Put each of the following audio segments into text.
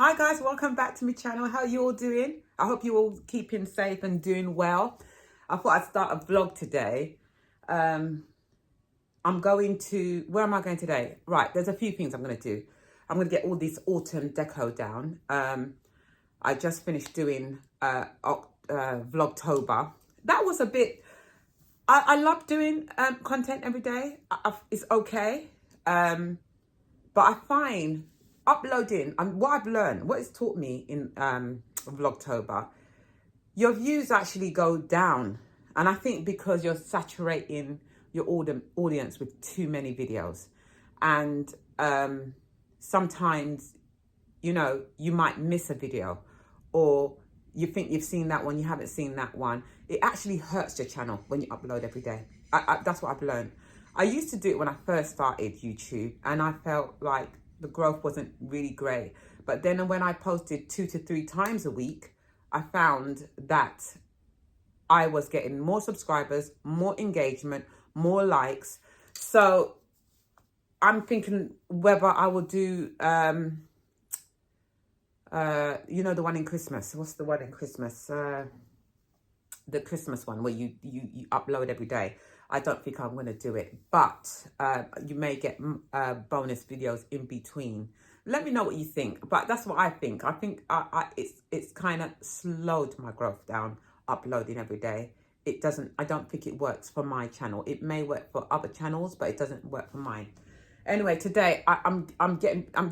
Hi guys, welcome back to my channel. How you all doing? I hope you all keeping safe and doing well. I thought I'd start a vlog today. I'm going to, where am I going today? Right, there's a few things I'm going to do. I'm going to get all this autumn deco down. I just finished doing Vlogtober. That was a bit, I love doing content every day. It's okay. But I find uploading, and what I've learned, what it's taught me in Vlogtober, your views actually go down. And I think because you're saturating your audience with too many videos. And sometimes, you know, you might miss a video, or you think you've seen that one, you haven't seen that one. It actually hurts your channel when you upload every day. That's what I've learned. I used to do it when I first started YouTube, and I felt like the growth wasn't really great. But then when I posted 2 to 3 times a week, I found that I was getting more subscribers, more engagement, more likes. So I'm thinking whether I will do, you know, the one in Christmas. What's the one in Christmas? The Christmas one where you upload every day. I don't think I'm going to do it, but you may get bonus videos in between. Let me know what you think, but that's what I think. I think it's kind of slowed my growth down, uploading every day. It doesn't, I don't think it works for my channel. It may work for other channels, but it doesn't work for mine. Anyway, today I'm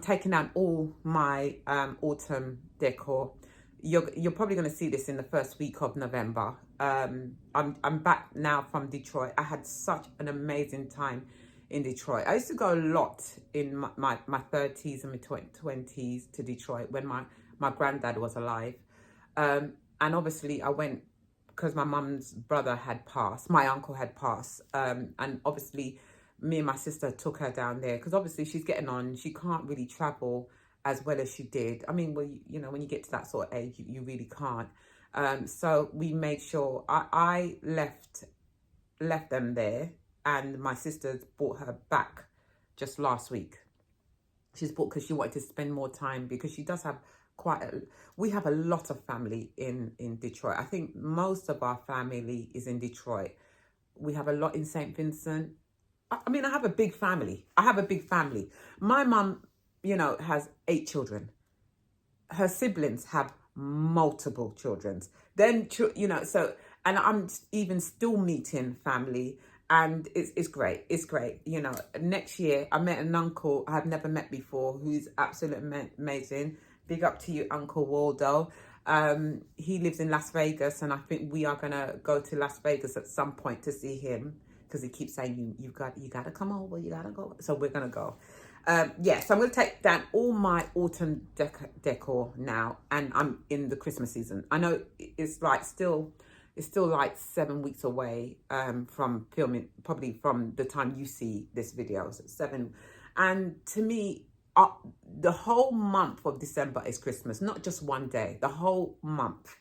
taking down all my autumn decor. You're probably going to see this in the first week of November. I'm back now from Detroit. I had such an amazing time in Detroit. I used to go a lot in my 30s and my 20s to Detroit when my granddad was alive. And obviously I went because my mum's brother had passed, my uncle had passed. And obviously me and my sister took her down there because obviously she's getting on. She can't really travel as well as she did. I mean, well, you know, when you get to that sort of age, you really can't. So we made sure I left them there, and my sister brought her back just last week. She's brought because she wanted to spend more time, because she does have we have a lot of family in Detroit. I think most of our family is in Detroit. We have a lot in St. Vincent. I mean, I have a big family. My mum, you know, has 8 children. Her siblings have multiple children. Then, you know, so, and I'm even still meeting family, and it's great. It's great. You know, next year I met an uncle I've never met before who's absolutely amazing. Big up to you, Uncle Waldo. He lives in Las Vegas, and I think we are going to go to Las Vegas at some point to see him, because he keeps saying, you got to come over, you got to go. So we're going to go. Yeah, so I'm going to take down all my autumn decor now, and I'm in the Christmas season. I know it's like still like 7 weeks away from filming, probably from the time you see this video, so 7. And to me, the whole month of December is Christmas, not just one day, the whole month.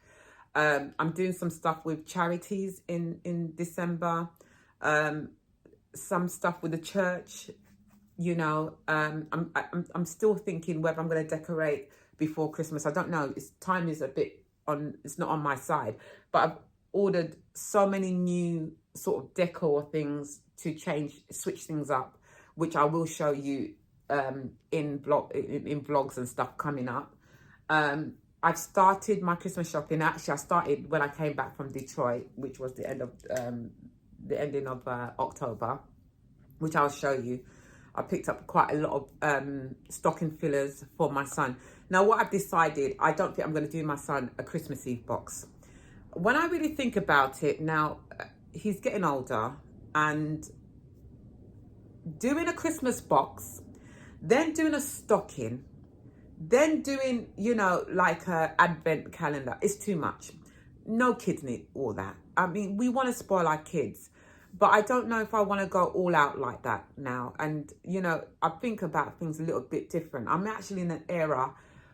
I'm doing some stuff with charities in December, some stuff with the church. You know, I'm still thinking whether I'm going to decorate before Christmas. I don't know. Time is a bit on. It's not on my side, but I've ordered so many new sort of decor things to switch things up, which I will show you in vlogs and stuff coming up. I've started my Christmas shopping. Actually, I started when I came back from Detroit, which was the ending of October, which I'll show you. I picked up quite a lot of stocking fillers for my son. Now, what I've decided, I don't think I'm going to do my son a Christmas Eve box. When I really think about it, now he's getting older, and doing a Christmas box, then doing a stocking, then doing, you know, like a advent calendar, is too much. No kids need all that. I mean, we want to spoil our kids, but I don't know if I want to go all out like that now. And, you know, I think about things a little bit different. I'm actually in an era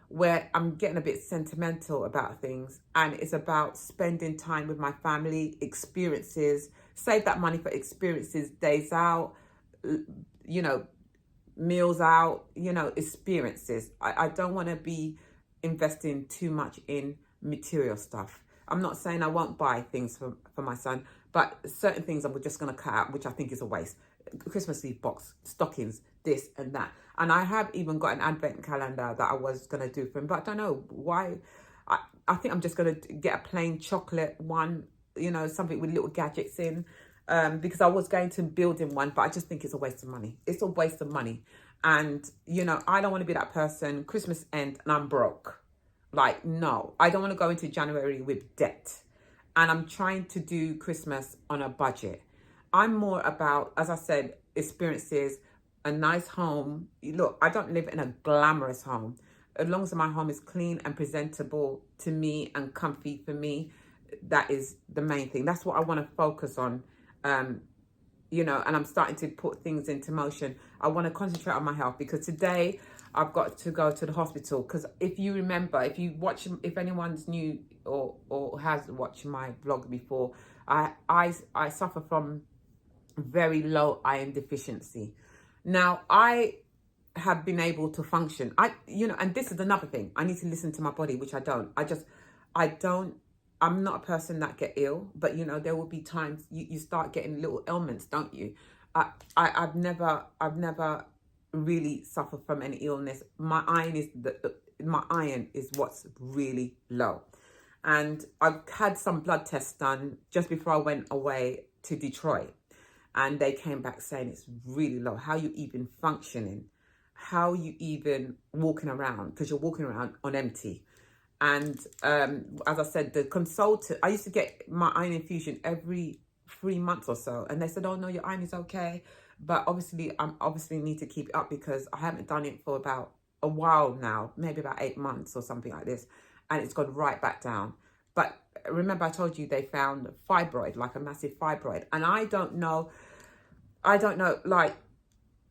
where I'm getting a bit sentimental about things, and it's about spending time with my family, experiences, save that money for experiences, days out, you know, meals out, you know, experiences. I don't want to be investing too much in material stuff. I'm not saying I won't buy things for my son, but certain things I'm just going to cut out, which I think is a waste. Christmas Eve box, stockings, this and that. And I have even got an advent calendar that I was going to do for him, but I don't know why. I think I'm just going to get a plain chocolate one, you know, something with little gadgets in, because I was going to build him one, but I just think it's a waste of money. It's a waste of money. And, you know, I don't want to be that person, Christmas end and I'm broke. Like, no, I don't want to go into January with debt. And I'm trying to do Christmas on a budget. I'm more about, as I said, experiences, a nice home. Look, I don't live in a glamorous home. As long as my home is clean and presentable to me and comfy for me, that is the main thing. That's what I want to focus on. You know, and I'm starting to put things into motion. I want to concentrate on my health because today I've got to go to the hospital. Because if you remember, if anyone's new or has watched my vlog before, I suffer from very low iron deficiency. Now, I have been able to function. And this is another thing. I need to listen to my body, which I don't. I'm not a person that get ill, but you know, there will be times you start getting little ailments, don't you? I've never really suffered from any illness. My iron is what's really low. And I've had some blood tests done just before I went away to Detroit. And they came back saying it's really low. How you even functioning? How you even walking around? Because you're walking around on empty. And as I said, the consultant, I used to get my iron infusion every 3 months or so. And they said, oh, no, your iron is okay. But obviously, I need to keep it up because I haven't done it for about a while now, maybe about 8 months or something like this. And it's gone right back down. But remember, I told you they found fibroid, like a massive fibroid. And I don't know, like,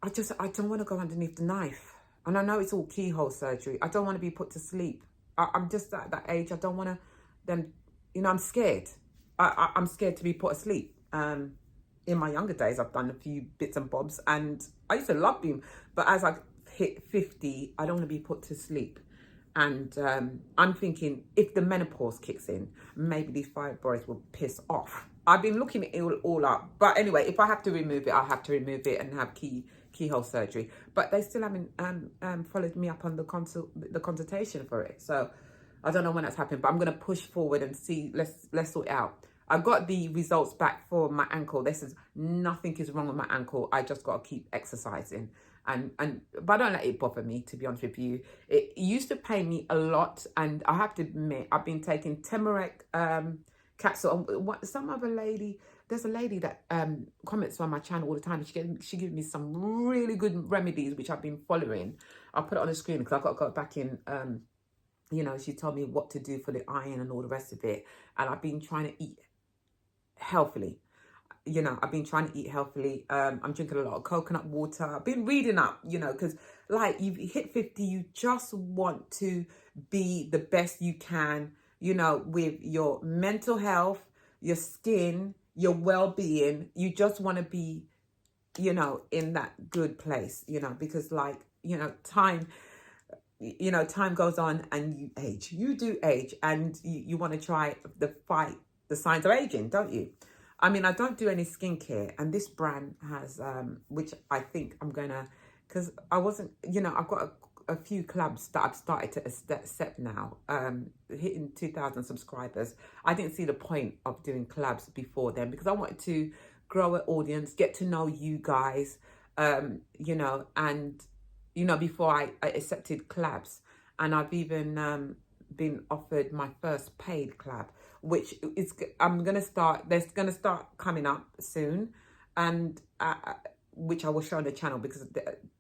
I don't want to go underneath the knife. And I know it's all keyhole surgery. I don't want to be put to sleep. I'm just at that age. I don't want to, them, you know, I'm scared. I'm scared to be put asleep. In my younger days, I've done a few bits and bobs and I used to love being, but as I hit 50, I don't want to be put to sleep. And I'm thinking if the menopause kicks in, maybe these fibroids will piss off. I've been looking it all up. But anyway, if I have to remove it, I'll have to remove it and have keyhole surgery. But they still haven't followed me up on the consultation for it. So I don't know when that's happening, but I'm going to push forward and see. Let's sort it out. I got the results back for my ankle. This is nothing is wrong with my ankle. I just got to keep exercising. But don't let it bother me, to be honest with you. It used to pain me a lot, and I have to admit, I've been taking Turmeric capsule. Some other lady, there's a lady that comments on my channel all the time. She gives me some really good remedies, which I've been following. I'll put it on the screen because I've got to go back in. You know, she told me what to do for the iron and all the rest of it. And I've been trying to eat healthily. You know, I've been trying to eat healthily. I'm drinking a lot of coconut water. I've been reading up, you know, because like you hit 50, you just want to be the best you can, you know, with your mental health, your skin, your well-being. You just want to be, you know, in that good place, you know, because like, you know, time goes on and you age. You do age and you want to try fight the signs of aging, don't you? I mean, I don't do any skincare, and this brand has, which I think I'm gonna, because I wasn't, you know, I've got a few clubs that I've started to accept now, hitting 2,000 subscribers. I didn't see the point of doing collabs before then because I wanted to grow an audience, get to know you guys, you know, and, you know, before I accepted collabs. And I've even been offered my first paid collab, which is there's gonna start coming up soon, and which I will show on the channel because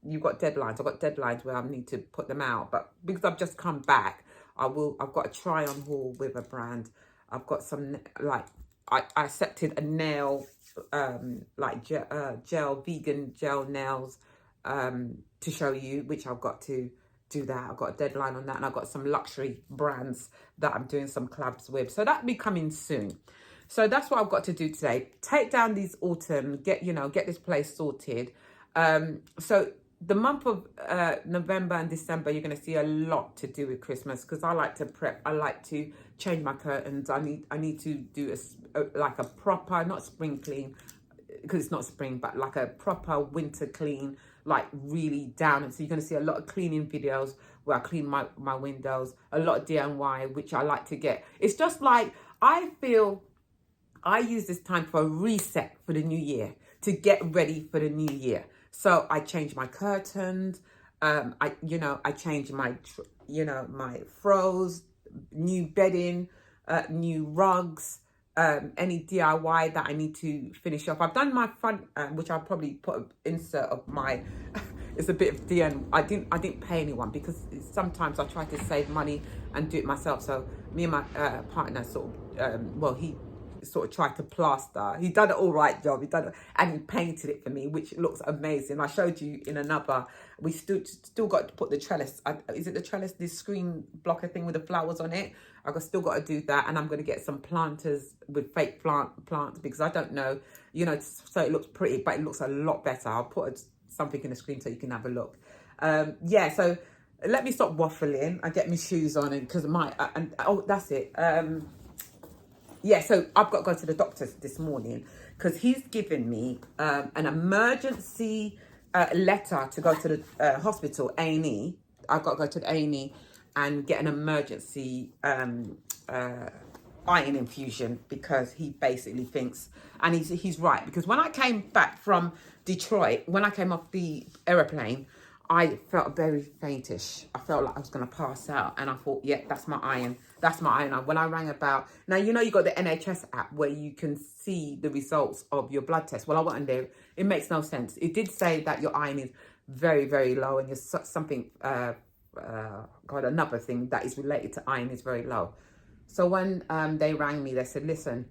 you've got deadlines. I've got deadlines where I need to put them out, but because I've just come back, I've got a try on haul with a brand. I've got some, like, I accepted a nail, like vegan gel nails, to show you, which I've got to do that. I've got a deadline on that, and I've got some luxury brands that I'm doing some collabs with. So that'll be coming soon. So that's what I've got to do today. Take down these autumn, get this place sorted. So the month of November and December, you're going to see a lot to do with Christmas, because I like to prep. I like to change my curtains. I need to do like a proper, not spring clean, because it's not spring, but like a proper winter clean, like really down. And so you're going to see a lot of cleaning videos where I clean my windows, a lot of DIY, which I like to get. It's just like, I feel I use this time for a reset for the new year, to get ready for the new year. So I change my curtains. I change my, my throws, new bedding, new rugs, any DIY that I need to finish off. I've done my front, which I'll probably put an insert of my. It's a bit of DIY. I didn't pay anyone, because sometimes I try to save money and do it myself. So me and my partner sort of, he sort of tried to plaster. He done an all right job. He done it, and he painted it for me, which looks amazing. I showed you in another. We still got to put the trellis. Is it the trellis? This screen blocker thing with the flowers on it. Still got to do that, and I'm going to get some planters with fake plants, because I don't know, so it looks pretty, but it looks a lot better. I'll put something in the screen so you can have a look. So let me stop waffling. I get my shoes on, and because that's it. So I've got to go to the doctor's this morning, because he's given me an emergency letter to go to the hospital, A&E. I've got to go to the A&E and get an emergency iron infusion, because he basically thinks, and he's right, because when I came back from Detroit, when I came off the aeroplane, I felt very faintish. I felt like I was going to pass out, and I thought, yeah, that's my iron. That's my iron. When I rang about, now, you got the NHS app where you can see the results of your blood test. Well, I wasn't there. It makes no sense. It did say that your iron is very, very low, and you're something, another thing that is related to iron is very low. So when they rang me, they said, listen,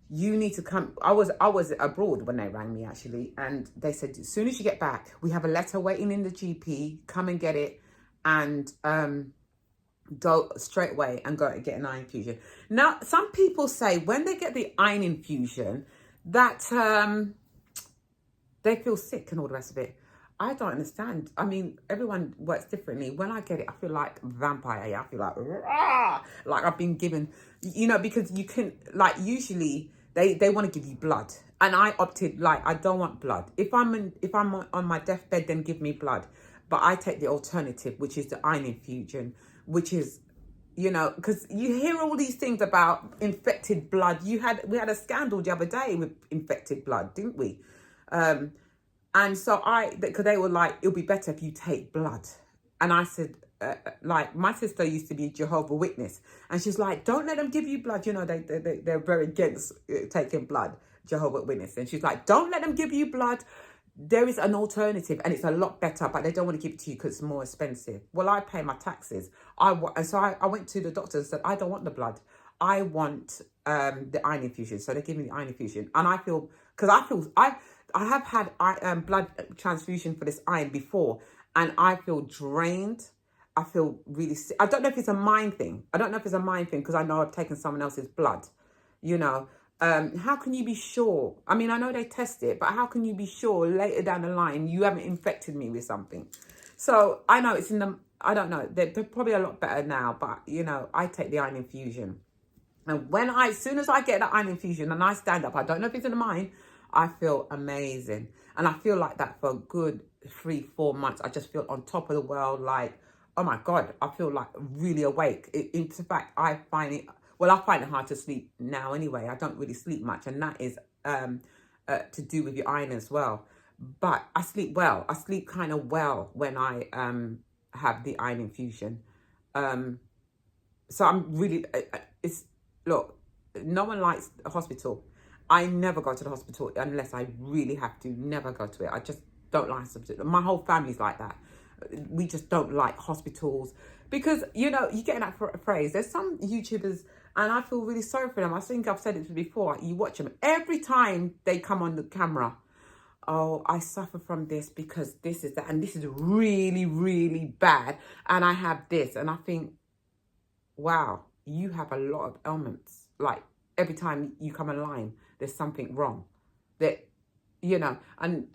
you need to come. I was abroad when they rang me, actually, and they said, as soon as you get back, we have a letter waiting in the GP. Come and get it, and go straight away and go and get an iron infusion. Now, some people say when they get the iron infusion that they feel sick and all the rest of it. I don't understand. I mean, everyone works differently. When I get it, I feel like vampire. I feel like, rah! Like I've been given, because you can, like, usually they want to give you blood, and I opted, like, I don't want blood. If I'm on my deathbed, then give me blood. But I take the alternative, which is the iron infusion, which is, because you hear all these things about infected blood. We had a scandal the other day with infected blood, didn't we? And so because they were like, it'll be better if you take blood. And I said, like, my sister used to be Jehovah's Witness, and she's like, don't let them give you blood. They're very against taking blood, Jehovah's Witness. And she's like, don't let them give you blood. There is an alternative, and it's a lot better, but they don't want to give it to you because it's more expensive. Well, I pay my taxes. And so I went to the doctor and said, I don't want the blood. I want the iron infusion. So they give me the iron infusion. And I feel, because I have had blood transfusion for this iron before, and I feel drained. I feel really sick. I don't know if it's a mind thing. Because I know I've taken someone else's blood, How can you be sure? I mean, I know they test it, but how can you be sure later down the line you haven't infected me with something? So I know it's I don't know. They're probably a lot better now, but, I take the iron infusion. And as soon as I get the iron infusion and I stand up, I don't know if it's in the mind, I feel amazing. And I feel like that for a good 3-4 months. I just feel on top of the world, like, oh my God, I feel like really awake. In fact, I find it hard to sleep now anyway. I don't really sleep much, and that is to do with your iron as well. But I sleep well. I sleep kind of well when I have the iron infusion. So I'm really, look, no one likes the hospital. I never go to the hospital unless I really have to. Never go to it. I just don't like hospital. My whole family's like that. We just don't like hospitals because, you get that phrase. There's some YouTubers, and I feel really sorry for them. I think I've said it before. You watch them every time they come on the camera. Oh, I suffer from this because this is that, and this is really, really bad, and I have this, and I think, wow, you have a lot of ailments. Like every time you come online, there's something wrong. And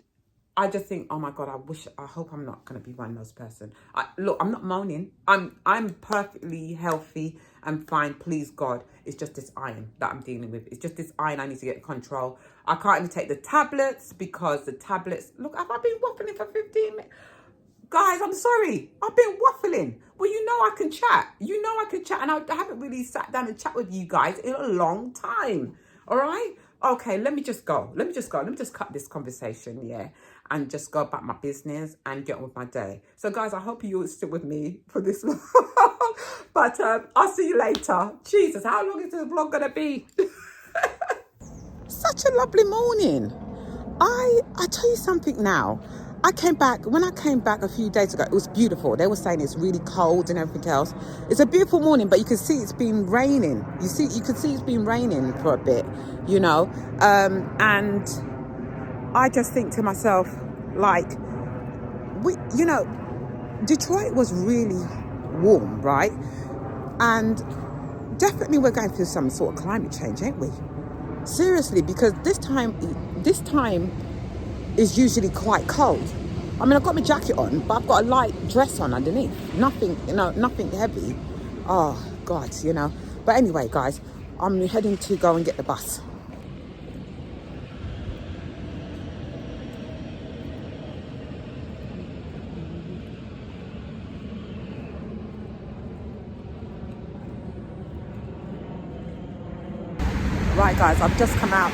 I just think, oh my God, I hope I'm not going to be one of those person. Look, I'm not moaning. I'm perfectly healthy and fine, please God. It's just this iron that I'm dealing with. It's just this iron I need to get control. I can't even take the tablets because the tablets, look, have I been waffling for 15 minutes? Guys, I'm sorry. I've been waffling. Well, you know I can chat. You know I can chat. And I haven't really sat down and chat with you guys in a long time. All right? Okay, let me just go. Let me just cut this conversation, yeah, and just go about my business and get on with my day. So, guys, I hope you'll stick with me for this long. But I'll see you later. Jesus, how long is this vlog going to be? Such a lovely morning. I tell you something now. When I came back a few days ago, it was beautiful. They were saying it's really cold and everything else. It's a beautiful morning, but you can see it's been raining. You can see it's been raining for a bit, you know. And I just think to myself, like, Detroit was really warm, right? And definitely we're going through some sort of climate change, ain't we? Seriously, because this time is usually quite cold. I mean, I've got my jacket on, but I've got a light dress on underneath. Nothing heavy. Oh, God, But anyway, guys, I'm heading to go and get the bus. Right, guys, I've just come out.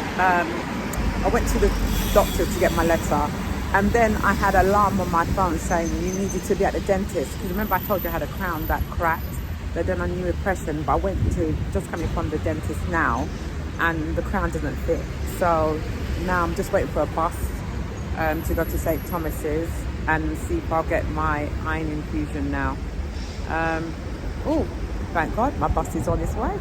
I went to the doctor to get my letter, and then I had an alarm on my phone saying you needed to be at the dentist. Because remember I told you I had a crown that cracked. They done a new impression, but I went to, just coming from the dentist now, and the crown doesn't fit. So now I'm just waiting for a bus to go to St. Thomas's and see if I'll get my iron infusion now. Oh, thank God, my bus is on its way.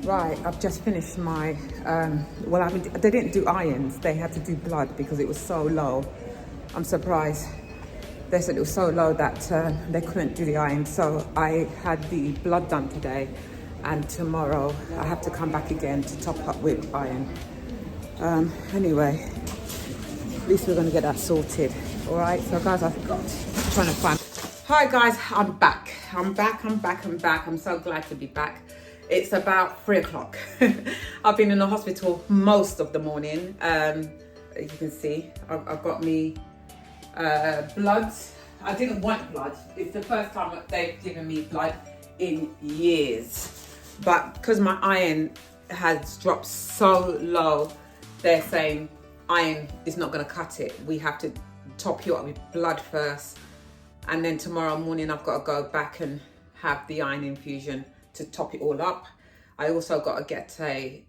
Right, I've just finished my, they didn't do irons, they had to do blood because it was so low. I'm surprised. They said it was so low that they couldn't do the iron. So I had the blood done today, and tomorrow I have to come back again to top up with iron. Anyway, at least we're gonna get that sorted. All right, so guys, I'm trying to find. Hi guys, I'm back. I'm so glad to be back. It's about 3 o'clock. I've been in the hospital most of the morning. As you can see, I've got me blood. I didn't want blood. It's the first time that they've given me blood in years. But because my iron has dropped so low, they're saying iron is not going to cut it. We have to top you up with blood first, and then tomorrow morning I've got to go back and have the iron infusion to top it all up. I also got to get a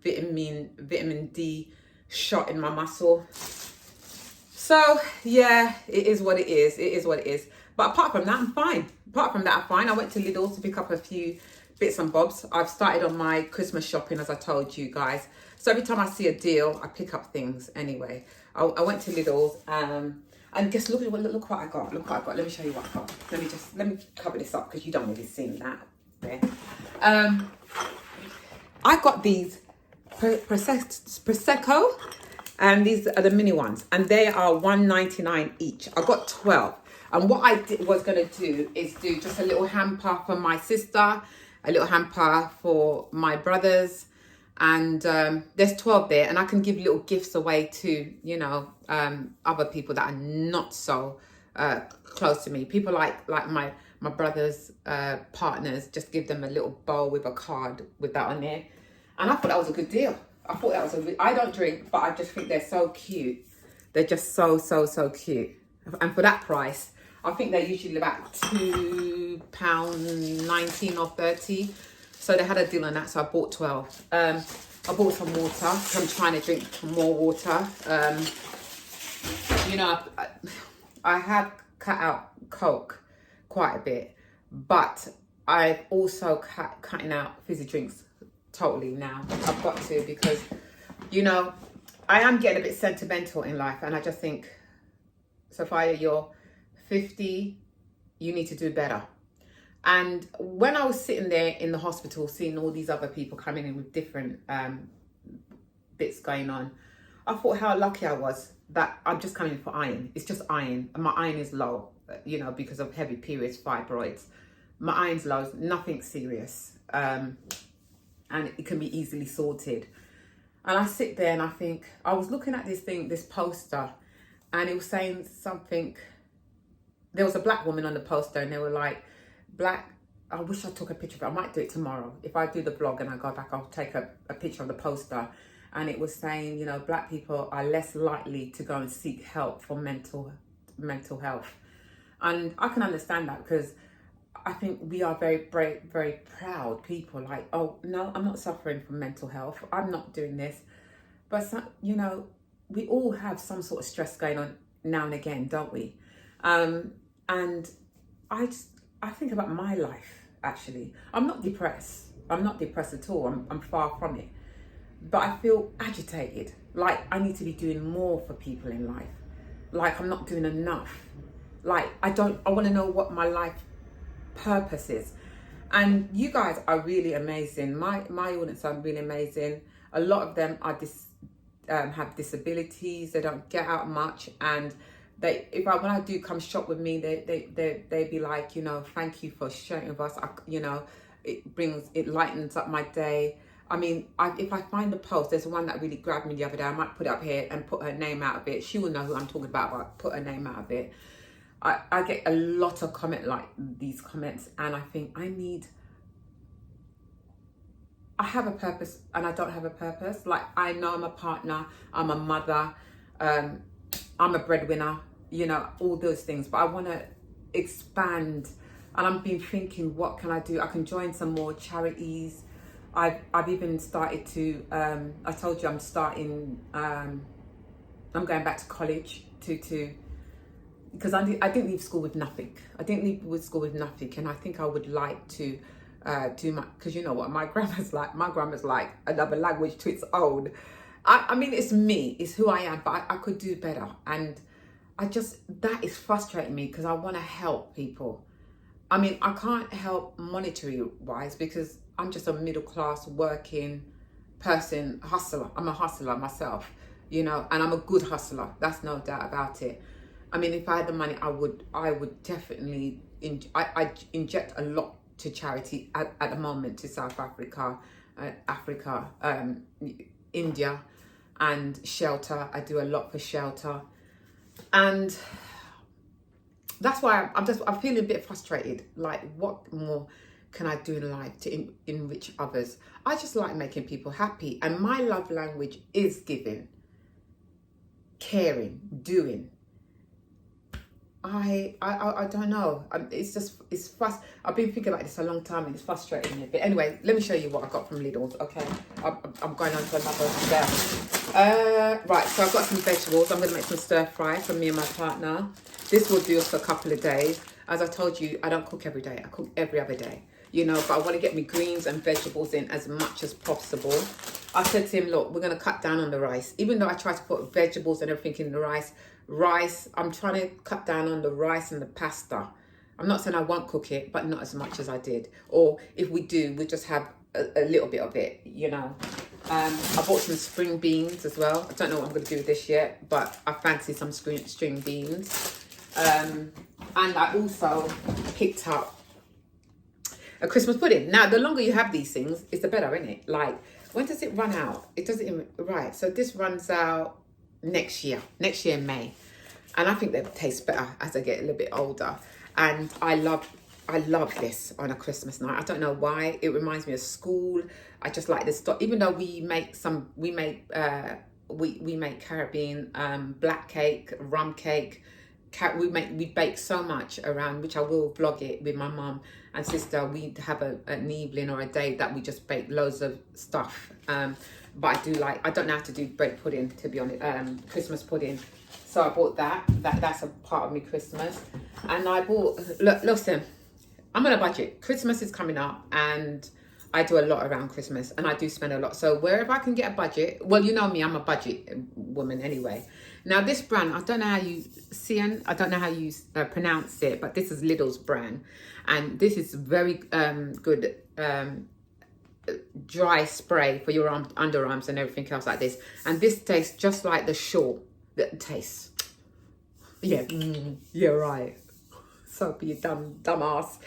vitamin D shot in my muscle. So yeah, it is what it is. It is what it is. But apart from that, I'm fine. Apart from that, I'm fine. I went to Lidl to pick up a few bits and bobs. I've started on my Christmas shopping, as I told you guys. So every time I see a deal, I pick up things anyway. I went to Lidl's and just look what I got. Look what I got. Let me show you what I got. Let me cover this up because you don't really see that there. I got these Prosecco, and these are the mini ones, and they are $1.99 each. I got 12, and what I was gonna do is do just a little hamper for my sister, a little hamper for my brothers, and there's 12 there, and I can give little gifts away to, you know, other people that are not so close to me. People like my brother's partners, just give them a little bowl with a card with that on there. And I thought that was a good deal. I don't drink, but I just think they're so cute. They're just so cute. And for that price, I think they're usually about £2.19 or 30. So they had a deal on that, so I bought 12. I bought some water, so I'm trying to drink more water. You know, I have cut out Coke quite a bit, but I've also cutting out fizzy drinks totally now. I've got to, because, you know, I am getting a bit sentimental in life, and I just think, Sophia, you're 50, you need to do better. And when I was sitting there in the hospital, seeing all these other people coming in with different bits going on, I thought how lucky I was that I'm just coming for iron. It's just iron, and my iron is low, you know, because of heavy periods, fibroids. My iron's low, nothing serious, and it can be easily sorted. And I sit there and I think, I was looking at this poster, and it was saying something. There was a black woman on the poster, and they were like, I wish I took a picture of it. I might do it tomorrow. If I do the vlog and I go back, I'll take a picture of the poster. And it was saying, you know, black people are less likely to go and seek help for mental health. And I can understand that, because I think we are very proud people. Like, oh, no, I'm not suffering from mental health. I'm not doing this. But, you know, we all have some sort of stress going on now and again, don't we? And I think about my life, actually. I'm not depressed. I'm not depressed at all. I'm far from it. But I feel agitated. Like I need to be doing more for people in life. Like I'm not doing enough. Like I want to know what my life purpose is. And you guys are really amazing. My audience are really amazing. A lot of them are have disabilities. They don't get out much, and when I do come shop with me, they be like, you know, thank you for sharing with us. You know, it lightens up my day. I mean, if I find the post, there's one that really grabbed me the other day. I might put it up here and put her name out of it. She will know who I'm talking about, but I put her name out of it. I get a lot of these comments, and I think I have a purpose and I don't have a purpose. Like I know I'm a partner, I'm a mother, I'm a breadwinner, you know, all those things, but I want to expand. And I've been thinking, what can I do? I can join some more charities. I've even started to, I told you I'm starting, I'm going back to college to because I didn't leave school with nothing. I didn't leave school with nothing, and I think I would like to do because you know what, my grandma's like another language to its own. I mean, it's me, it's who I am, but I could do better. And that is frustrating me, because I want to help people. I mean, I can't help monetary wise, because I'm just a middle class working person, hustler. I'm a hustler myself, you know, and I'm a good hustler. That's no doubt about it. I mean, if I had the money, I would definitely, I inject a lot to charity at the moment, to South Africa, India, and shelter. I do a lot for shelter. And that's why I'm feeling a bit frustrated. Like, what more can I do in life to enrich others? I just like making people happy. And my love language is giving. caring, doing. I don't know. It's fast. I've been thinking about this a long time and it's frustrating me. But anyway, let me show you what I got from Lidl's. Okay, I'm going on to another step. Right, so I've got some vegetables. I'm going to make some stir fry for me and my partner. This will do us for a couple of days. As I told you, I don't cook every day. I cook every other day. You know, but I want to get me greens and vegetables in as much as possible. I said to him, look, we're going to cut down on the rice. Even though I try to put vegetables and everything in the rice, I'm trying to cut down on the rice and the pasta. I'm not saying I won't cook it, but not as much as I did. Or if we do, we just have a little bit of it, you know. I bought some spring beans as well. I don't know what I'm going to do with this yet, but I fancy some string beans. And I also picked up a Christmas pudding. Now, the longer you have these things, it's the better, isn't it? Like, when does it run out? It doesn't even, right. So this runs out next year in May. And I think they taste better as I get a little bit older. And I love this on a Christmas night. I don't know why. It reminds me of school. I just like this stuff. Even though we make Caribbean black cake, rum cake. We bake so much around, which I will vlog it with my mum and sister. We have an evening or a day that we just bake loads of stuff. But I don't know how to do bread pudding, to be honest, Christmas pudding. So I bought that's a part of me Christmas. And I bought, listen, I'm on a budget. Christmas is coming up and I do a lot around Christmas and I do spend a lot. So wherever I can get a budget, well, you know me, I'm a budget woman anyway. Now this brand, I don't know how you see it, I don't know how you pronounce it, but this is Lidl's brand. And this is very good dry spray for your underarms and everything else like this. And this tastes just like the Shaw that tastes. Yeah, yeah, right. So be a dumbass.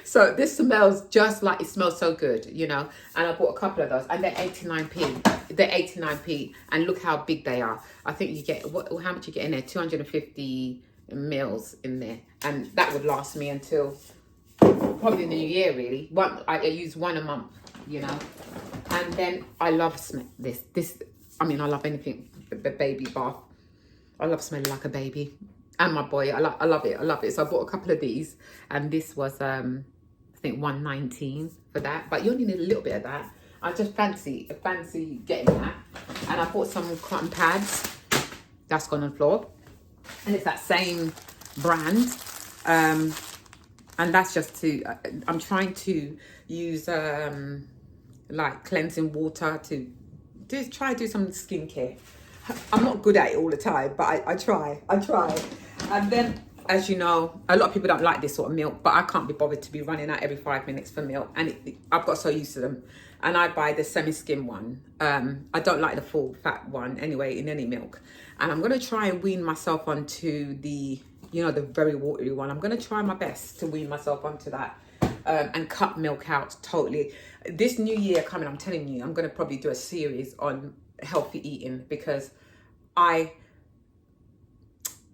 So this smells just like, it smells so good, you know. And I bought a couple of those and they're 89p. They're 89p and look how big they are. I think you get, how much you get in there? 250 mils in there. And that would last me until probably the new year, really. I use one a month, you know. And then I love this. I mean, I love anything, the baby bath. I love smelling like a baby. And my boy, I love it. So I bought a couple of these, and this was I think $1.19 for that. But you only need a little bit of that. I just fancy getting that. And I bought some cotton pads. That's gone on the floor, and it's that same brand. And that's just to I'm trying to use like cleansing water to try to do some skincare. I'm not good at it all the time, but I try. And then, as you know, a lot of people don't like this sort of milk, but I can't be bothered to be running out every 5 minutes for milk. And I've got so used to them. And I buy the semi-skim one. I don't like the full fat one anyway in any milk. And I'm going to try and wean myself onto the, you know, the very watery one. I'm going to try my best to wean myself onto that and cut milk out totally. This new year coming, I'm telling you, I'm going to probably do a series on healthy eating because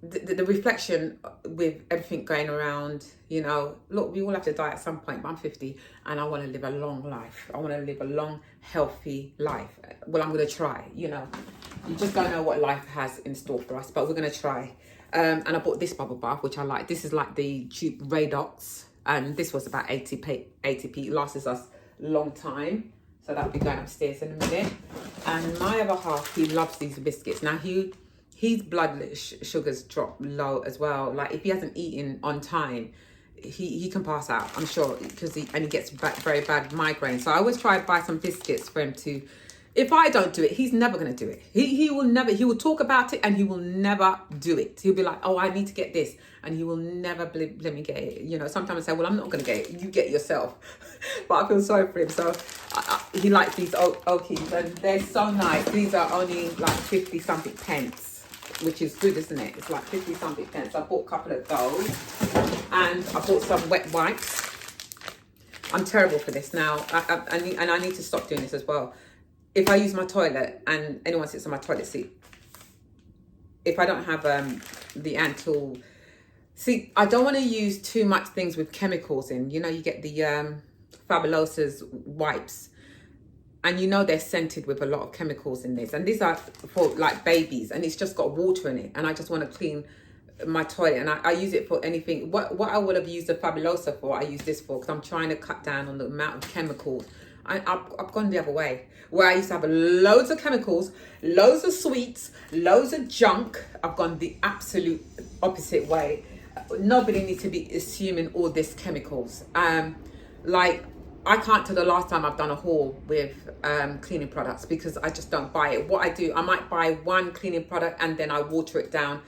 the reflection with everything going around, you know, look, we all have to die at some point, but I'm 50 and I want to live a long life. I want to live a long, healthy life. Well, I'm going to try, you know. You just don't know what life has in store for us, but we're going to try. And I bought this bubble bath, which I like. This is like the cheap Radox, and this was about 80p. It lasts us a long time. So that'll be going upstairs in a minute. And my other half, he loves these biscuits. Now, his blood sugars drop low as well. Like, if he hasn't eaten on time, he can pass out, I'm sure, because he gets very bad migraine. So I always try to buy some biscuits for him to, if I don't do it, he's never going to do it. He will talk about it and he will never do it. He'll be like, oh, I need to get this. And he will never let me get it. You know, sometimes I say, well, I'm not going to get it. You get it yourself. But I feel sorry for him. So he likes these Okies and they're so nice. These are only like 50 something pence, which is good, isn't it? It's like 50 something pence. I bought a couple of those and I bought some wet wipes. I'm terrible for this now. I need to stop doing this as well. If I use my toilet and anyone sits on my toilet seat, if I don't have the Antul, see, I don't want to use too much things with chemicals in. You know, you get the Fabulosas wipes. And you know they're scented with a lot of chemicals in this. And these are for like babies, and it's just got water in it. And I just want to clean my toilet, and I use it for anything. What I would have used the Fabuloso for, I use this for, because I'm trying to cut down on the amount of chemicals. I've gone the other way, where I used to have loads of chemicals, loads of sweets, loads of junk. I've gone the absolute opposite way. Nobody needs to be assuming all this chemicals. Like, I can't tell the last time I've done a haul with cleaning products, because I just don't buy it. What I do, I might buy one cleaning product and then I water it down,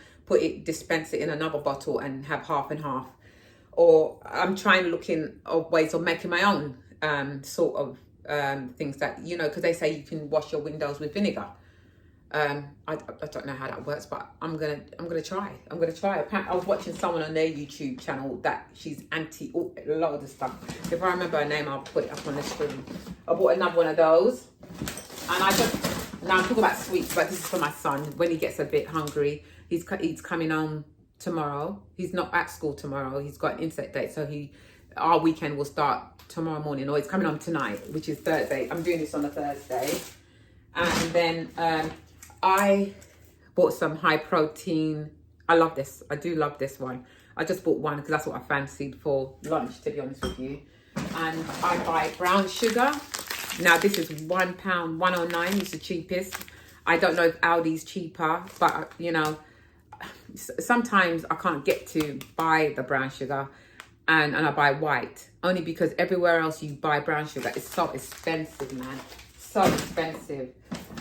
dispense it in another bottle and have half and half. Or I'm trying to look in ways of making my own sort of things that, you know, because they say you can wash your windows with vinegar. I don't know how that works, but I'm gonna try. I was watching someone on their YouTube channel that she's anti a lot of the stuff. If I remember her name, I'll put it up on the screen. I bought another one of those, and now I'm talking about sweets, but this is for my son when he gets a bit hungry. He's coming home tomorrow. He's not at school tomorrow. He's got an inset date, so our weekend will start tomorrow morning, or he's coming home tonight, which is Thursday. I'm doing this on a Thursday, and then I bought some high protein. I love this. I do love this one. I just bought one because that's what I fancied for lunch, to be honest with you. And I buy brown sugar. Now this is £1, 109. It's the cheapest. I don't know if Aldi's cheaper, but you know, sometimes I can't get to buy the brown sugar, and I buy white, only because everywhere else you buy brown sugar, it's so expensive, man. So expensive.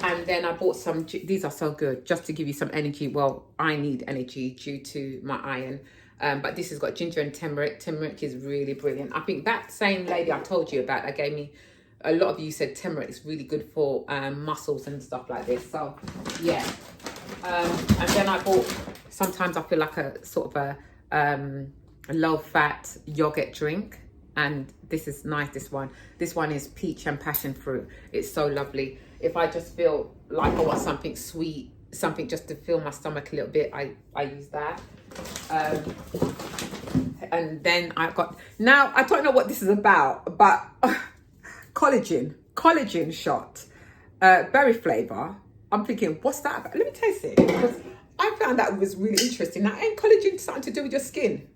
And then I bought some, these are so good, just to give you some energy. Well, I need energy due to my iron. But this has got ginger and turmeric. Turmeric is really brilliant. I think that same lady I told you about, that gave me, a lot of you said turmeric is really good for muscles and stuff like this. So yeah. And then I bought, sometimes I feel like a sort of a low fat yogurt drink. And this is nice, this one. This one is peach and passion fruit. It's so lovely. If I just feel like I want something sweet, something just to fill my stomach a little bit, I use that. And then I've got, now I don't know what this is about, but collagen shot, berry flavor. I'm thinking, what's that about? Let me taste it, because I found that was really interesting. Now, ain't collagen something to do with your skin?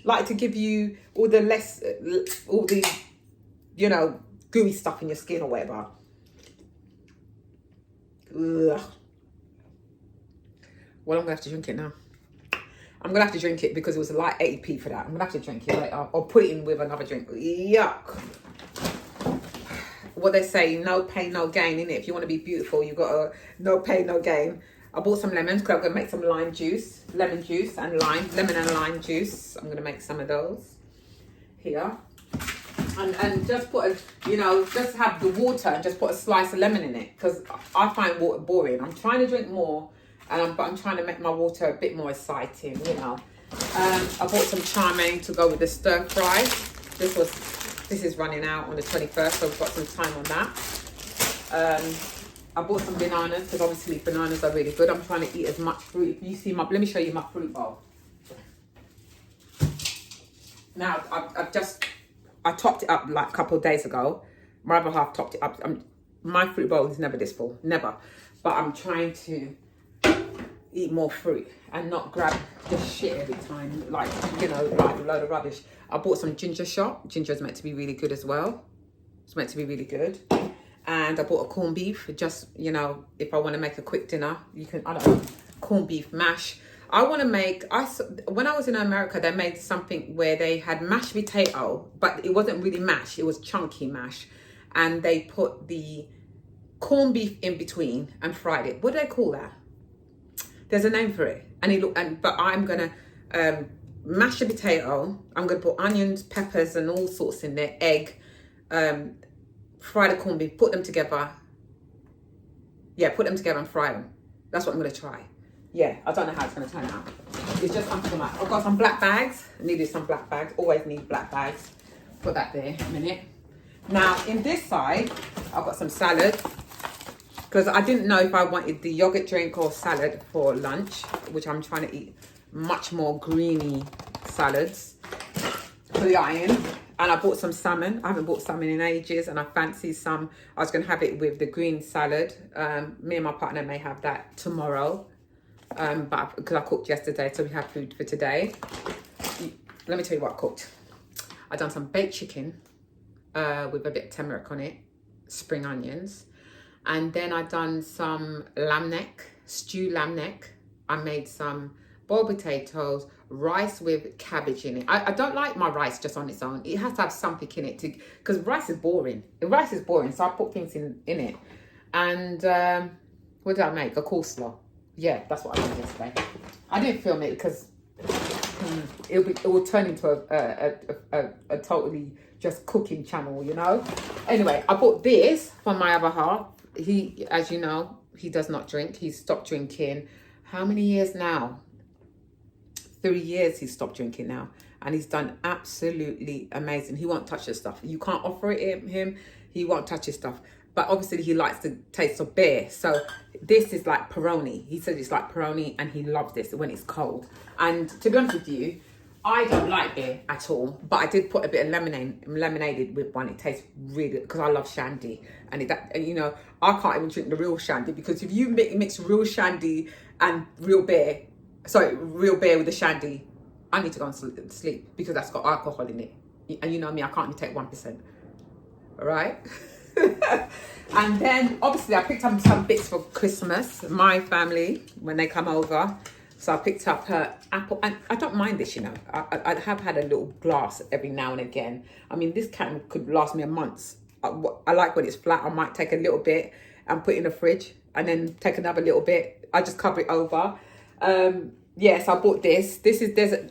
Like to give you all the you know, gooey stuff in your skin or whatever. Ugh. Well, I'm gonna have to drink it now. I'm gonna have to drink it because it was like 80p for that. I'm gonna have to drink it later, or put it in with another drink. Yuck. What they say, no pain, no gain, innit? If you want to be beautiful, you got to no pain, no gain. I bought some lemons because I'm going to make some lemon juice and lemon and lime juice. I'm going to make some of those here. And just put just have the water and just put a slice of lemon in it, because I find water boring. I'm trying to drink more, but I'm trying to make my water a bit more exciting, you know. I bought some charmaine to go with the stir fry. This is running out on the 21st, so we've got some time on that. I bought some bananas, because obviously bananas are really good. I'm trying to eat as much fruit. You see let me show you my fruit bowl. Now, I topped it up like a couple of days ago. My other half topped it up. My fruit bowl is never this full, never. But I'm trying to eat more fruit and not grab this shit every time, like, you know, like a load of rubbish. I bought some ginger shot. Ginger is meant to be really good as well. It's meant to be really good. And I bought a corned beef, just, you know, if I want to make a quick dinner, you can, I don't know, corned beef mash. I want to make, when I was in America, they made something where they had mashed potato, but it wasn't really mash, it was chunky mash. And they put the corned beef in between and fried it. What do they call that? There's a name for it. But I'm going to mash the potato. I'm going to put onions, peppers and all sorts in there, egg, fry the corned beef, put them together. Yeah, put them together and fry them. That's what I'm going to try. Yeah, I don't know how it's going to turn out. It's just something like, I've got some black bags. I needed some black bags. Always need black bags. Put that there a minute. Now, in this side, I've got some salad. Because I didn't know if I wanted the yogurt drink or salad for lunch, which I'm trying to eat much more greeny salads for the iron. And I bought some salmon. I haven't bought salmon in ages, and I fancy some. I was going to have it with the green salad. Me and my partner may have that tomorrow, but because I cooked yesterday, so we have food for today. Let me tell you what I cooked. I done some baked chicken with a bit of turmeric on it, spring onions, and then I done some lamb neck, stewed lamb neck. I made some boiled potatoes, rice with cabbage in it. I don't like my rice just on its own. It has to have something in it because rice is boring. Rice is boring, so I put things in it. And what did I make? A coleslaw. Yeah, that's what I did yesterday. I didn't film it because it will turn into a totally just cooking channel, you know. Anyway, I bought this for my other half. He, as you know, he does not drink. He's stopped drinking. How many years now? 3 years he's stopped drinking now, and he's done absolutely amazing. He won't touch his stuff. You can't offer it him. He won't touch his stuff. But obviously he likes the taste of beer. So this is like Peroni. He says it's like Peroni, and he loves this when it's cold. And to be honest with you, I don't like beer at all. But I did put a bit of lemonade with one. It tastes really good because I love shandy. And you know, I can't even drink the real shandy, because if you mix real shandy and real beer with the shandy, I need to go and sleep because that's got alcohol in it. And you know me, I can't even take 1%. All right? And then obviously I picked up some bits for Christmas, my family, when they come over. So I picked up her apple, and I don't mind this, you know. I have had a little glass every now and again. I mean, this can could last me a month. I like when it's flat. I might take a little bit and put it in the fridge, and then take another little bit. I just cover it over. Yes, I bought this.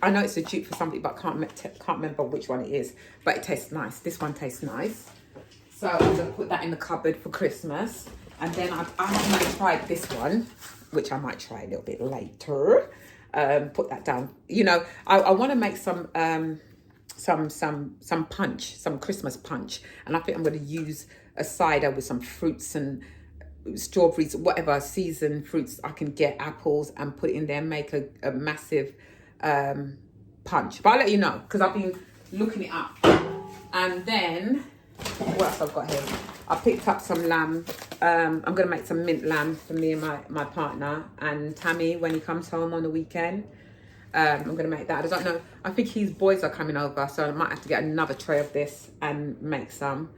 I know it's a dupe for something, but I can't remember which one it is. But it tastes nice. This one tastes nice. So I'm going to put that in the cupboard for Christmas. And then I haven't tried this one, which I might try a little bit later. Put that down. You know, I want to make some punch, some Christmas punch. And I think I'm going to use a cider with some fruits and strawberries, whatever seasoned fruits I can get, apples, and put it in there and make a massive punch. But I'll let you know, because I've been looking it up. And then what else I've got here? I picked up some lamb. I'm going to make some mint lamb for me and my partner and Tammy when he comes home on the weekend. I'm going to make that. I don't know. I think his boys are coming over, so I might have to get another tray of this and make some.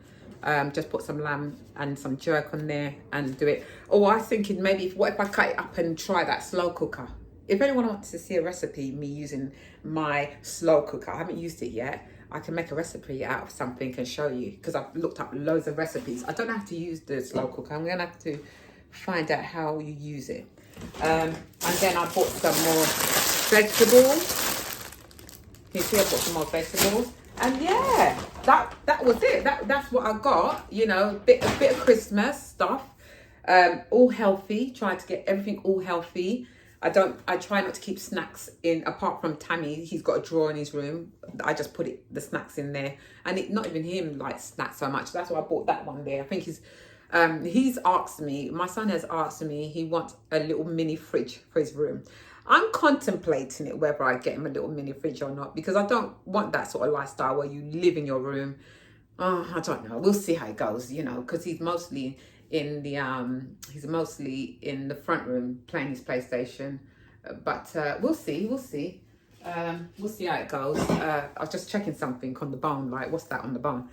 Just put some lamb and some jerk on there and do it. Or I was thinking maybe, what if I cut it up and try that slow cooker? If anyone wants to see a recipe, me using my slow cooker, I haven't used it yet. I can make a recipe out of something and show you, because I've looked up loads of recipes. I don't know how to use the slow cooker. I'm going to have to find out how you use it. And then I bought some more vegetables. You see, I bought some more vegetables. And yeah, that was it. That's what I got. You know, a bit of Christmas stuff. All healthy. Trying to get everything all healthy. I try not to keep snacks in, apart from Tammy. He's got a drawer in his room. I just put the snacks in there. And not even him likes snacks so much. That's why I bought that one there. I think he's asked me, my son has asked me, he wants a little mini fridge for his room. I'm contemplating it, whether I get him a little mini fridge or not, because I don't want that sort of lifestyle where you live in your room. Oh, I don't know. We'll see how it goes, you know, because he's mostly in the front room playing his PlayStation. But we'll see. We'll see how it goes. I was just checking something on the bone, like what's that on the bone?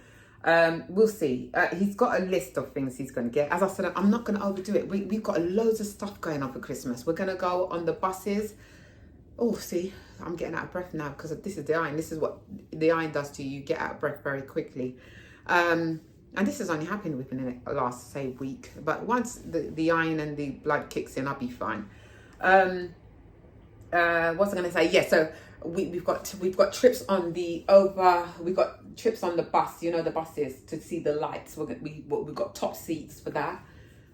We'll see. He's got a list of things he's going to get. As I said, I'm not going to overdo it. We've got loads of stuff going on for Christmas. We're going to go on the buses. Oh, see, I'm getting out of breath now because this is the iron. This is what the iron does to you. You get out of breath very quickly. And this has only happened within the last, say, week. But once the iron and the blood kicks in, I'll be fine. What was I going to say? Yeah, so we've got trips on we've got trips on the bus, you know, the buses, to see the lights. We've got top seats for that.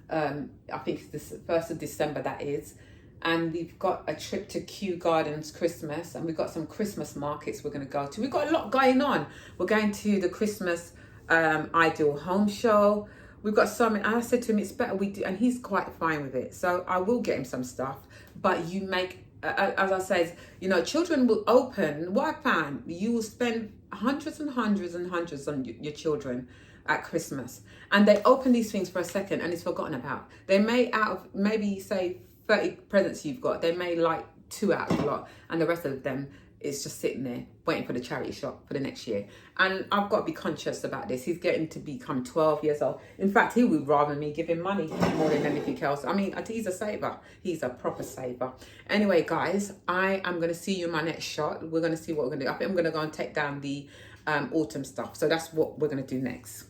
I think it's the 1st of December, that is. And we've got a trip to Kew Gardens Christmas, and we've got some Christmas markets we're going to go to. We've got a lot going on. We're going to the Christmas Ideal Home Show. We've got some, and I said to him, it's better we do, and he's quite fine with it. So I will get him some stuff, but you make as I said, you know, children will open. What I found, you will spend hundreds and hundreds and hundreds on your children at Christmas, and they open these things for a second and it's forgotten about. They may, out of maybe say 30 presents you've got, they may like 2 out of the lot, and the rest of them is just sitting there waiting for the charity shop for the next year. And I've got to be conscious about this. He's getting to become 12 years old. In fact, he would rather me give him money more than anything else. I mean, he's a saver. He's a proper saver. Anyway, guys, I am going to see you in my next shot. We're going to see what we're going to do. I think I'm going to go and take down the autumn stuff. So that's what we're going to do next.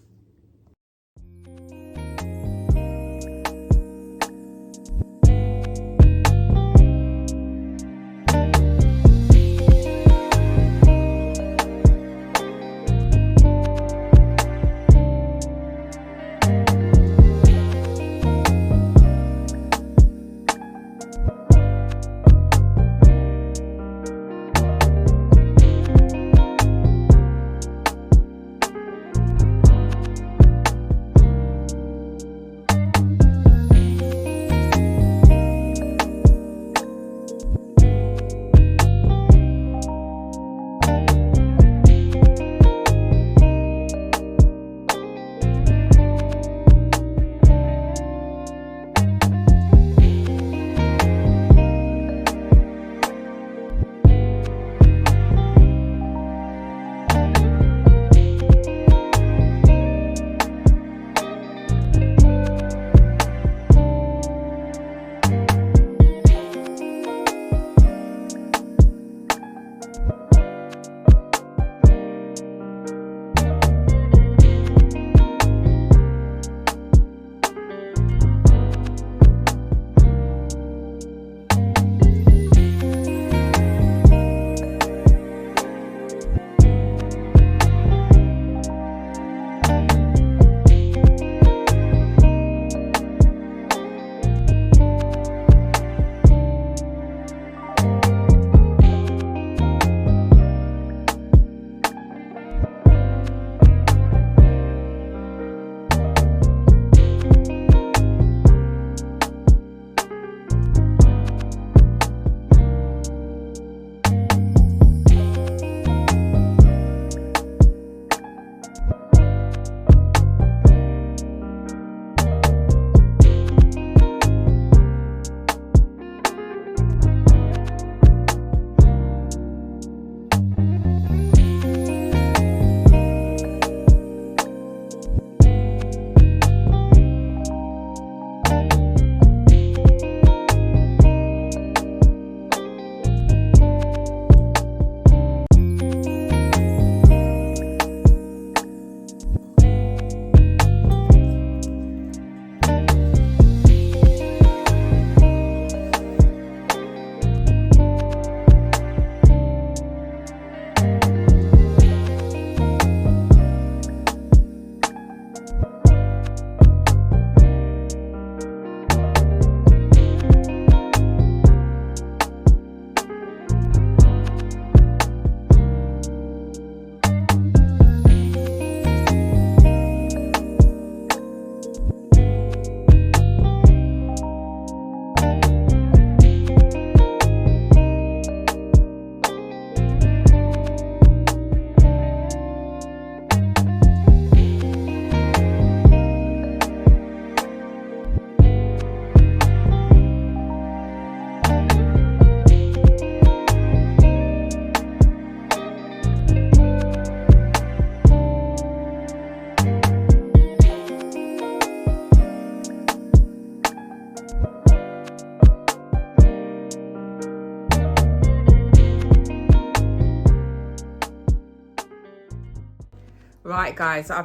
Right, guys, I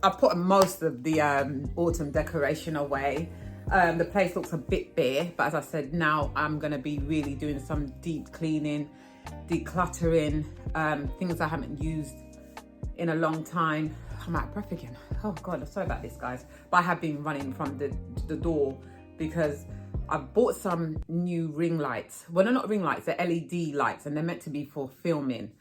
put most of the autumn decoration away. The place looks a bit bare, but as I said, now I'm gonna be really doing some deep cleaning, decluttering, things I haven't used in a long time. I'm out of breath again. Oh God, I'm sorry about this, guys. But I have been running from the door because I've bought some new ring lights. Well, they're not ring lights, they're LED lights, and they're meant to be for filming.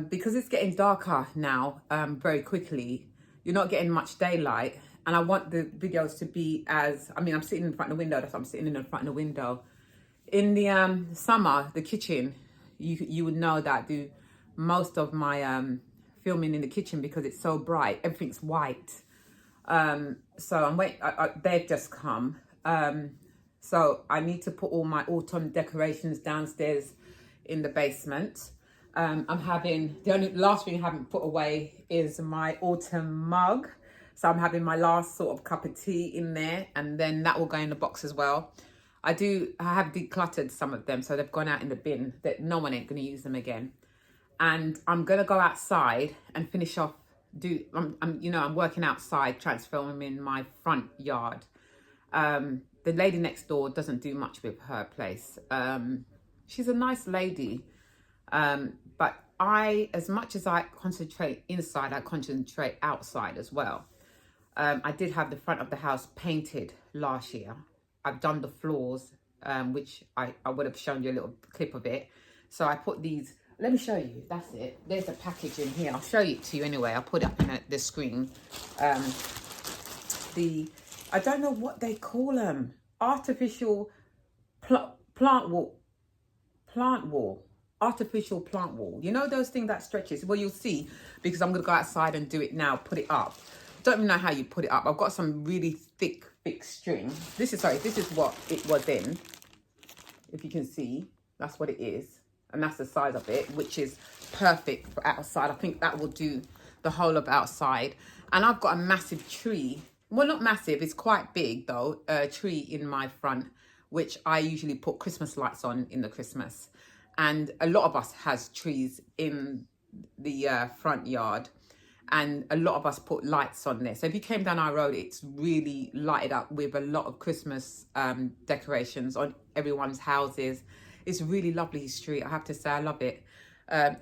Because it's getting darker now very quickly, you're not getting much daylight, and I want the videos to be as, I mean, I'm sitting in front of the window, that's why I'm sitting in the front of the window. In the summer, the kitchen, you would know that I do most of my filming in the kitchen because it's so bright. Everything's white. So I'm waiting. They've just come. So I need to put all my autumn decorations downstairs in the basement. I'm having, the only last thing I haven't put away is my autumn mug. So I'm having my last sort of cup of tea in there, and then that will go in the box as well. I have decluttered some of them, so they've gone out in the bin, that no one ain't going to use them again. And I'm going to go outside and finish off, I'm working outside, transforming my front yard. The lady next door doesn't do much with her place. She's a nice lady, but as much as I concentrate inside, I concentrate outside as well. I did have the front of the house painted last year. I've done the floors, which I would have shown you a little clip of it. So I put these, let me show you, that's it. There's a package in here. I'll show it to you anyway. I'll put it up in the screen. I don't know what they call them. Artificial plant wall. Artificial plant wall. You know those things that stretches? Well, you'll see, because I'm going to go outside and do it now, put it up. Don't even know how you put it up. I've got some really thick string. This is what it was in. If you can see, that's what it is. And that's the size of it, which is perfect for outside. I think that will do the whole of outside. And I've got a massive tree. Well, not massive, it's quite big though. A tree in my front, which I usually put Christmas lights on in the Christmas. And a lot of us has trees in the front yard. And a lot of us put lights on there. So if you came down our road, it's really lighted up with a lot of Christmas decorations on everyone's houses. It's a really lovely street. I have to say, I love it.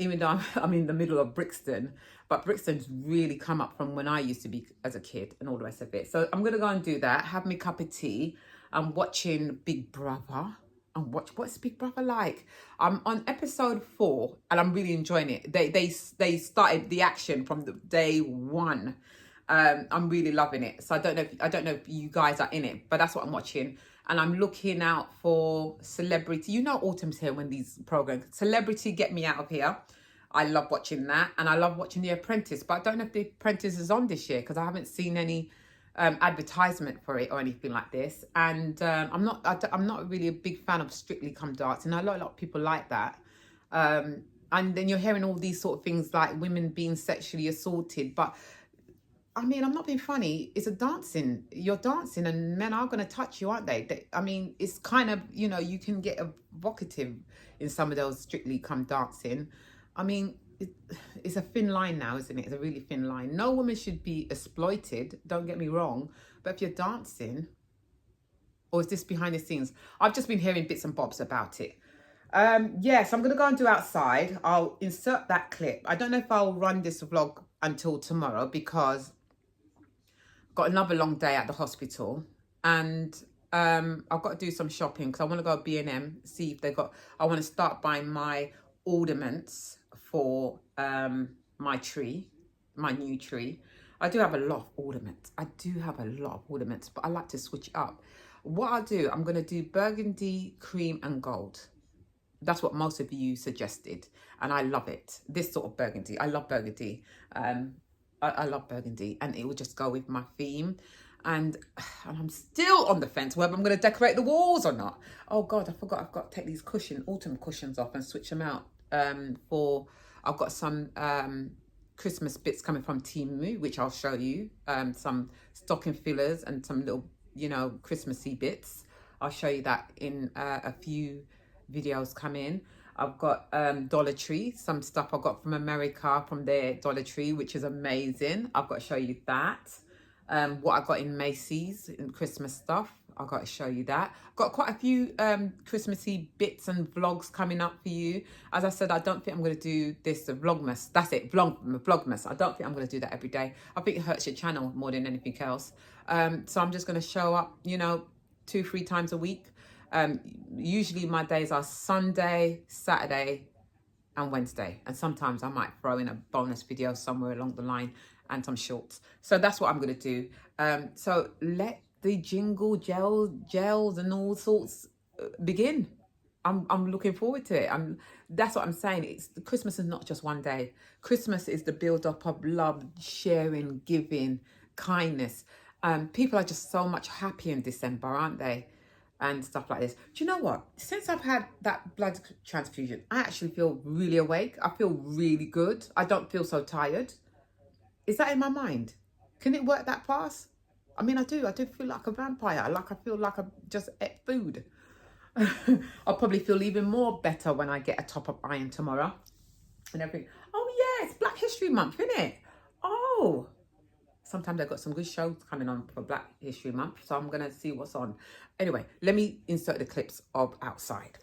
Even though I'm in the middle of Brixton, but Brixton's really come up from when I used to be as a kid and all the rest of it. So I'm going to go and do that, have me a cup of tea. I'm watching Big Brother. And what's Big Brother like? I'm on episode 4 and I'm really enjoying it. They started the action from the day 1. I'm really loving it. So I don't know if you guys are in it, but that's what I'm watching. And I'm looking out for Celebrity. You know, autumn's here when these programs. Celebrity, Get Me Out of Here. I love watching that, and I love watching The Apprentice. But I don't know if The Apprentice is on this year because I haven't seen any advertisement for it or anything like this. And I'm not really a big fan of Strictly Come Dancing. I know a lot of people like that. And then you're hearing all these sort of things like women being sexually assaulted, but I mean, I'm not being funny. It's a dancing. You're dancing and men are going to touch you, aren't they? I mean, it's kind of, you can get evocative in some of those Strictly Come Dancing. I mean, it's a thin line now, isn't it? It's a really thin line. No woman should be exploited, don't get me wrong. But if you're dancing, or is this behind the scenes? I've just been hearing bits and bobs about it. Yes, I'm going to go and do outside. I'll insert that clip. I don't know if I'll run this vlog until tomorrow because got another long day at the hospital, and I've got to do some shopping because I want to go B&M, see if they got, I want to start buying my ornaments for my tree, my new tree. I do have a lot of ornaments. But I like to switch it up. What I'll do, I'm going to do burgundy, cream and gold. That's what most of you suggested, and I love it. This sort of burgundy, I love burgundy. I love burgundy, and it will just go with my theme. And I'm still on the fence whether I'm going to decorate the walls or not. Oh God, I forgot. I've got to take these autumn cushions off and switch them out. I've got some Christmas bits coming from Temu, which I'll show you. Some stocking fillers and some little, Christmassy bits. I'll show you that in a few videos come in. I've got Dollar Tree, some stuff I got from America from their Dollar Tree, which is amazing. I've got to show you that. What I got in Macy's in Christmas stuff, I've got to show you that. Got quite a few Christmassy bits and vlogs coming up for you. As I said, I don't think I'm going to do this Vlogmas. That's it, Vlogmas. I don't think I'm going to do that every day. I think it hurts your channel more than anything else. So I'm just going to show up, 2-3 times a week. Usually my days are Sunday, Saturday and Wednesday, and sometimes I might throw in a bonus video somewhere along the line and some shorts. So that's what I'm going to do. So let the jingle gels and all sorts begin. I'm looking forward to it. That's what I'm saying. Christmas is not just one day. Christmas is the build up of love, sharing, giving, kindness. People are just so much happier in December, aren't they? And stuff like this. Do you know what? Since I've had that blood transfusion, I actually feel really awake. I feel really good. I don't feel so tired. Is that in my mind? Can it work that fast? I mean, I do. I do feel like a vampire. Like I feel like I just ate food. I'll probably feel even more better when I get a top of iron tomorrow and everything. Oh yeah, it's Black History Month, isn't it? Oh, sometimes I've got some good shows coming on for Black History Month, so I'm gonna see what's on. Anyway, let me insert the clips of outside.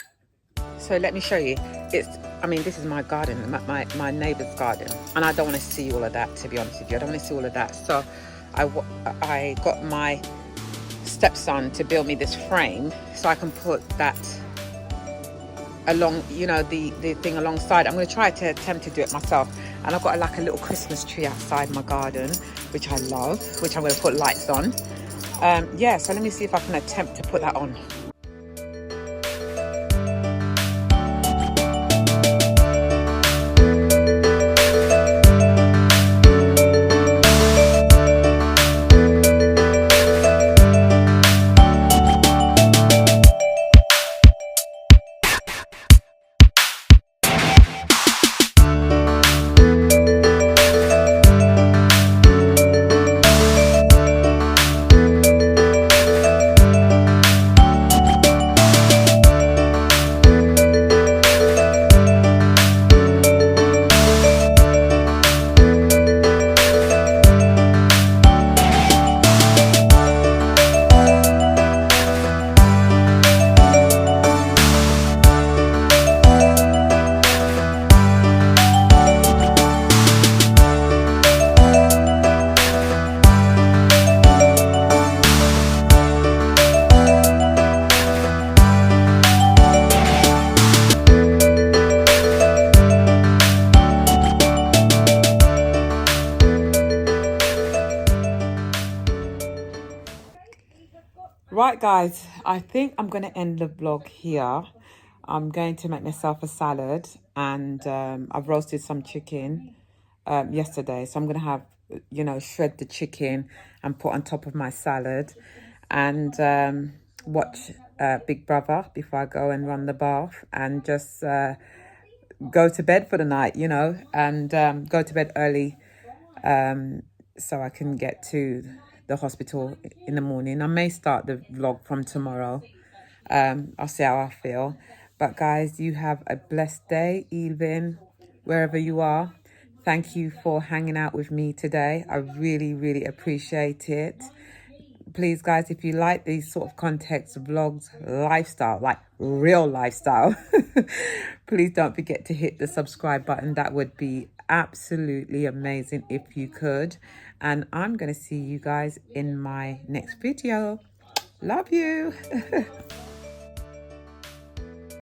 So let me show you. This is my garden, my neighbour's garden, and I don't want to see all of that, to be honest with you. I don't want to see all of that. So I got my stepson to build me this frame so I can put that along, the thing alongside. I'm going to try to attempt to do it myself. And I've got like a little Christmas tree outside my garden, which I love, which I'm going to put lights on. So let me see if I can attempt to put that on. Right, guys, I think I'm going to end the vlog here. I'm going to make myself a salad, and I've roasted some chicken yesterday. So I'm going to have, shred the chicken and put on top of my salad, and watch Big Brother before I go and run the bath, and just go to bed for the night, and go to bed early so I can get to the hospital in the morning. I may start the vlog from tomorrow. I'll see how I feel. But guys, you have a blessed day, even wherever you are. Thank you for hanging out with me today. I really, really appreciate it. Please, guys, if you like these sort of context vlogs, lifestyle, like real lifestyle, please don't forget to hit the subscribe button. That would be absolutely amazing if you could. And I'm going to see you guys in my next video. Love you.